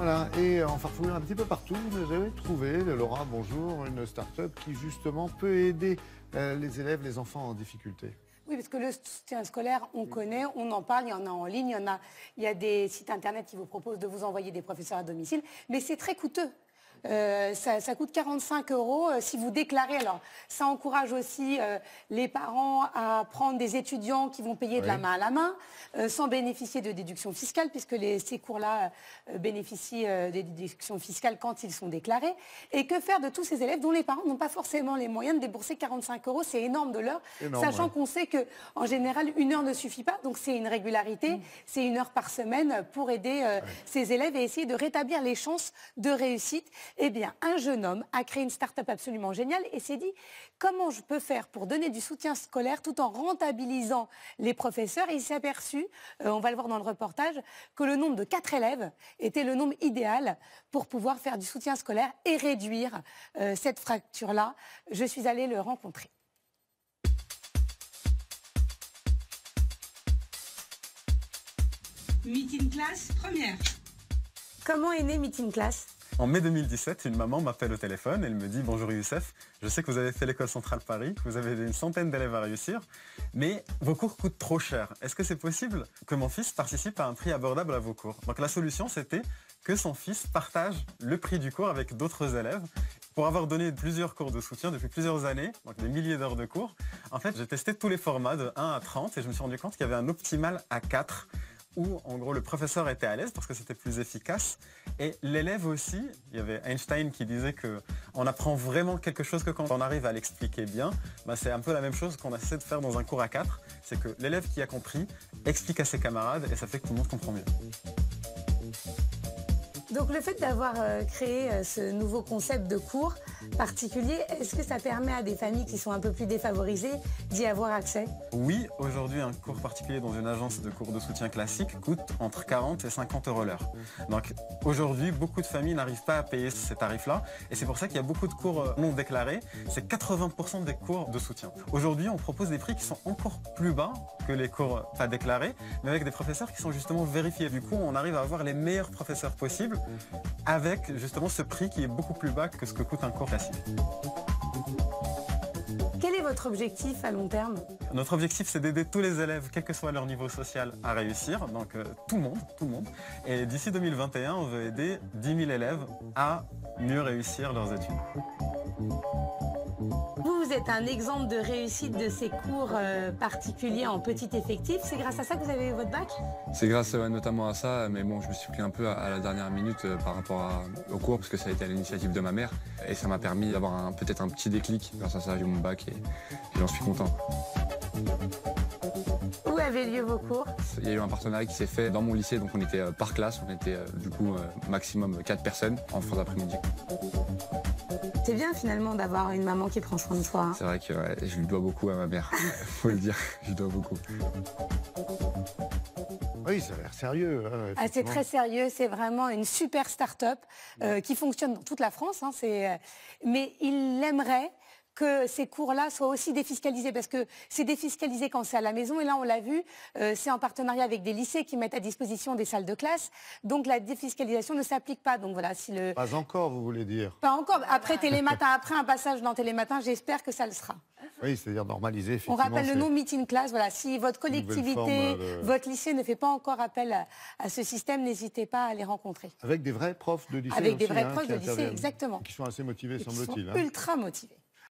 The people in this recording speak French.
Voilà, et en farfouillant un petit peu partout, vous avez trouvé, Laura, bonjour, une start-up qui justement peut aider les élèves, les enfants en difficulté. Oui, parce que le soutien scolaire, on connaît, on en parle, il y en a en ligne, il y a des sites internet qui vous proposent de vous envoyer des professeurs à domicile, mais c'est très coûteux. Ça coûte 45 € si vous déclarez. Alors, ça encourage aussi les parents à prendre des étudiants qui vont payer de la main à la main, sans bénéficier de déduction fiscale, puisque ces cours-là bénéficient des déductions fiscales quand ils sont déclarés. Et que faire de tous ces élèves dont les parents n'ont pas forcément les moyens de débourser 45 €? C'est énorme de l'heure, sachant qu'on sait qu'en général, 1 heure ne suffit pas. Donc, c'est une régularité, c'est 1 heure par semaine pour aider ces élèves et essayer de rétablir les chances de réussite. Eh bien, un jeune homme a créé une start-up absolument géniale et s'est dit comment je peux faire pour donner du soutien scolaire tout en rentabilisant les professeurs. Et il s'est aperçu, on va le voir dans le reportage, que le nombre de 4 élèves était le nombre idéal pour pouvoir faire du soutien scolaire et réduire cette fracture-là. Je suis allée le rencontrer. Meet in Class, première. Comment est né Meet in Class ? En mai 2017, une maman m'appelle au téléphone, elle me dit « Bonjour Youssef, je sais que vous avez fait l'école centrale Paris, que vous avez une centaine d'élèves à réussir, mais vos cours coûtent trop cher. Est-ce que c'est possible que mon fils participe à un prix abordable à vos cours ?» Donc la solution, c'était que son fils partage le prix du cours avec d'autres élèves. Pour avoir donné plusieurs cours de soutien depuis plusieurs années, donc des milliers d'heures de cours, en fait, j'ai testé tous les formats de 1 à 30 et je me suis rendu compte qu'il y avait un optimal à 4 où en gros le professeur était à l'aise parce que c'était plus efficace et l'élève aussi. Il y avait Einstein qui disait qu'on apprend vraiment quelque chose que quand on arrive à l'expliquer bien. C'est un peu la même chose qu'on essaie de faire dans un cours à 4, c'est que l'élève qui a compris explique à ses camarades et ça fait que tout le monde comprend mieux. Donc le fait d'avoir créé ce nouveau concept de cours particulier, est-ce que ça permet à des familles qui sont un peu plus défavorisées d'y avoir accès? Oui, aujourd'hui un cours particulier dans une agence de cours de soutien classique coûte entre 40 et 50 € l'heure. Donc aujourd'hui, beaucoup de familles n'arrivent pas à payer ces tarifs-là et c'est pour ça qu'il y a beaucoup de cours non déclarés. C'est 80% des cours de soutien. Aujourd'hui, on propose des prix qui sont encore plus bas que les cours pas déclarés, mais avec des professeurs qui sont justement vérifiés. Du coup, on arrive à avoir les meilleurs professeurs possibles avec justement ce prix qui est beaucoup plus bas que ce que coûte un cours classique. Quel est votre objectif à long terme? Notre objectif, c'est d'aider tous les élèves, quel que soit leur niveau social, à réussir. Donc tout le monde. Et d'ici 2021, on veut aider 10 000 élèves à mieux réussir leurs études. Vous êtes un exemple de réussite de ces cours particuliers en petit effectif. C'est grâce à ça que vous avez eu votre bac? C'est grâce notamment à ça, mais bon, je me suis pris un peu à la dernière minute par rapport au cours, parce que ça a été à l'initiative de ma mère. Et ça m'a permis d'avoir peut-être un petit déclic. Grâce à ça, j'ai eu mon bac et j'en suis content. Où avaient lieu vos cours? Il y a eu un partenariat qui s'est fait dans mon lycée, donc on était par classe, on était du coup maximum 4 personnes en fin d'après-midi. C'est bien finalement d'avoir une maman qui prend soin de soi. C'est vrai que je lui dois beaucoup à ma mère, faut le dire, je lui dois beaucoup. Oui, ça a l'air sérieux. Hein, c'est très sérieux, c'est vraiment une super start-up qui fonctionne dans toute la France. Mais il aimerait que ces cours-là soient aussi défiscalisés, parce que c'est défiscalisé quand c'est à la maison, et là on l'a vu, c'est en partenariat avec des lycées qui mettent à disposition des salles de classe, donc la défiscalisation ne s'applique pas. Donc voilà, si le... Pas encore, vous voulez dire? Pas encore, après Télématin, après un passage dans Télématin, j'espère que ça le sera. Oui, c'est-à-dire normaliser, effectivement. On rappelle le nom Meet in Class, voilà, si votre collectivité, votre lycée ne fait pas encore appel à ce système, n'hésitez pas à les rencontrer. Avec des vrais profs de lycée. Avec des aussi, vrais profs de lycée, interviennent, exactement. qui sont assez motivés, semble-t-il. Ultra motivés.